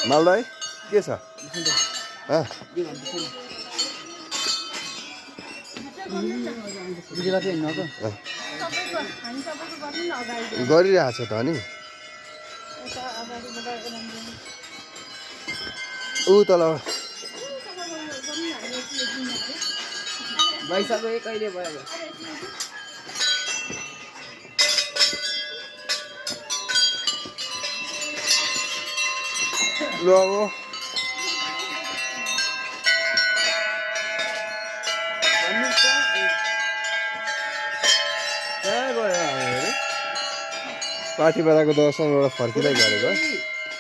मालदा है के छ गरिरहेको छ त अनि ऊ तल भइसक्यो कहिले भयो ल अब कहाँ गयो हामीहरू पाथिपाडाको दर्शनबाट फर्किँदै गरेको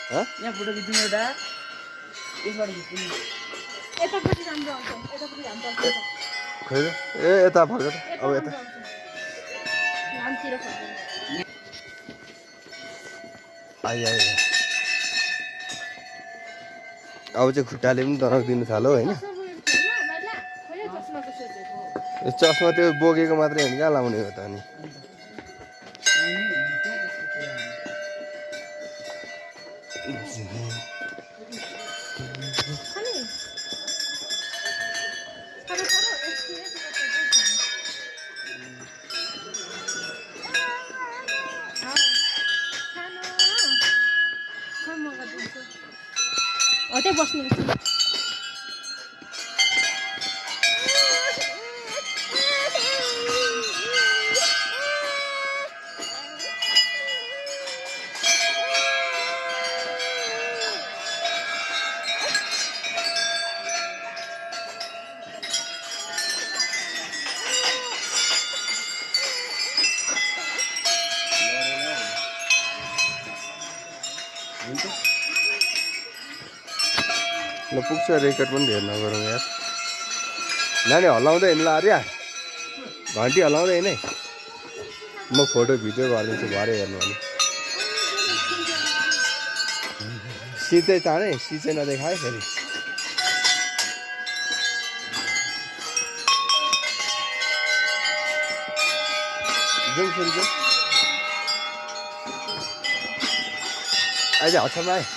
यहाँ फोटो खिच्नु एउटा यसबाट खिच्नु खै ए यता फर्क अब यता आइ अब चाहिँ खुट्टाले पनि दरक दिनु थाल्यो होइन चस्मा त्यो बोकेको मात्रै होइन कहाँ लाउने हो त अनि त्यही बस्नु ल पुग्छ रेकर्ड पनि धेर नगरौँ यार नानी हल्लाउँदै हिँड्ला आर्या घन्टी हल्लाउँदै हिँड है म फोटो भिडियो गरिदिन्छु भरे हेर्नु भने सिधै ताने सिचै नदेखाए फेरि जाउँ फेरि जाउँ अहिले हच्छमा आयो